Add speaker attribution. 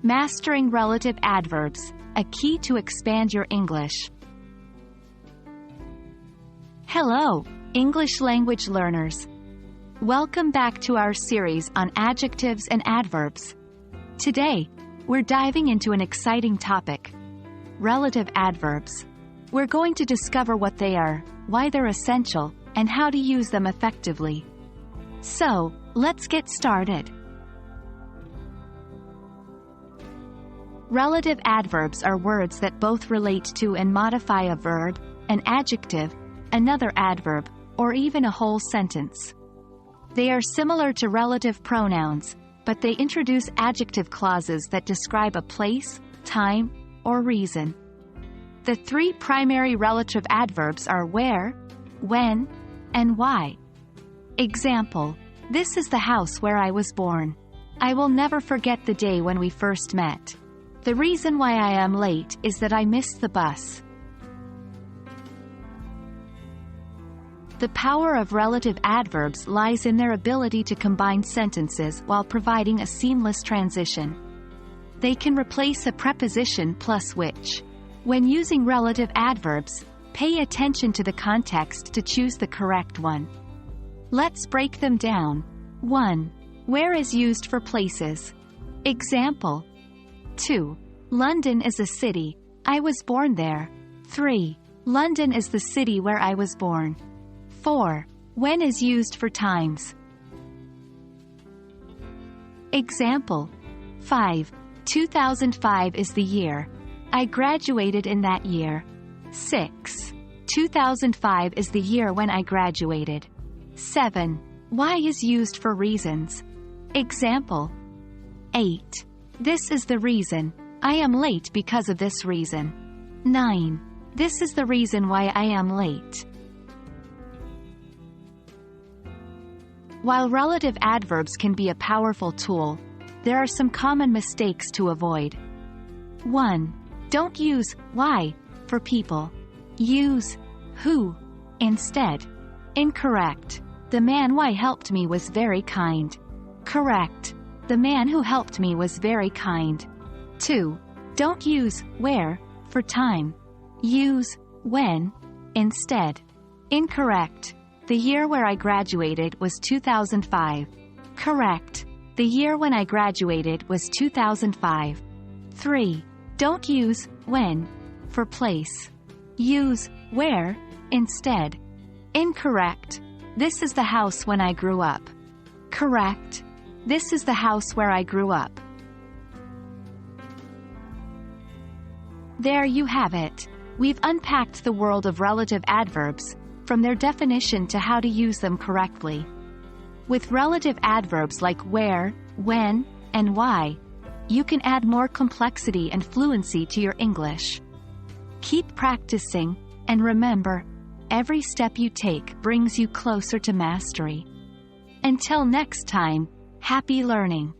Speaker 1: Mastering relative adverbs, a key to expand your English. Hello, English language learners. Welcome back to our series on adjectives and adverbs. Today, we're diving into an exciting topic: relative adverbs. We're going to discover what they are, why they're essential, and how to use them effectively. So, let's get started. Relative adverbs are words that both relate to and modify a verb, an adjective, another adverb, or even a whole sentence. They are similar to relative pronouns, but they introduce adjective clauses that describe a place, time, or reason. The three primary relative adverbs are where, when, and why. Example: this is the house where I was born. I will never forget the day when we first met. The reason why I am late is that I missed the bus. The power of relative adverbs lies in their ability to combine sentences while providing a seamless transition. They can replace a preposition plus which. When using relative adverbs, pay attention to the context to choose the correct one. Let's break them down. 1. Where is used for places. Example: 2. London is a city. I was born there. 3. London is the city where I was born. 4. When is used for times. Example: 5. 2005 is the year. I graduated in that year. 6. 2005 is the year when I graduated. 7. Why is used for reasons. Example: 8. This is the reason. I am late because of this reason. 9. This is the reason why I am late. While relative adverbs can be a powerful tool, there are some common mistakes to avoid. 1. Don't use why for people. Use who instead. Incorrect. The man why helped me was very kind. Correct. The man who helped me was very kind. 2. Don't use where for time. Use when instead. Incorrect. The year where I graduated was 2005. Correct. The year when I graduated was 2005. 3. Don't use when for place. Use where instead. Incorrect. This is the house when I grew up. Correct. This is the house where I grew up. There you have it. We've unpacked the world of relative adverbs, from their definition to how to use them correctly. With relative adverbs like where, when, and why, you can add more complexity and fluency to your English. Keep practicing, and remember, every step you take brings you closer to mastery. Until next time, happy learning!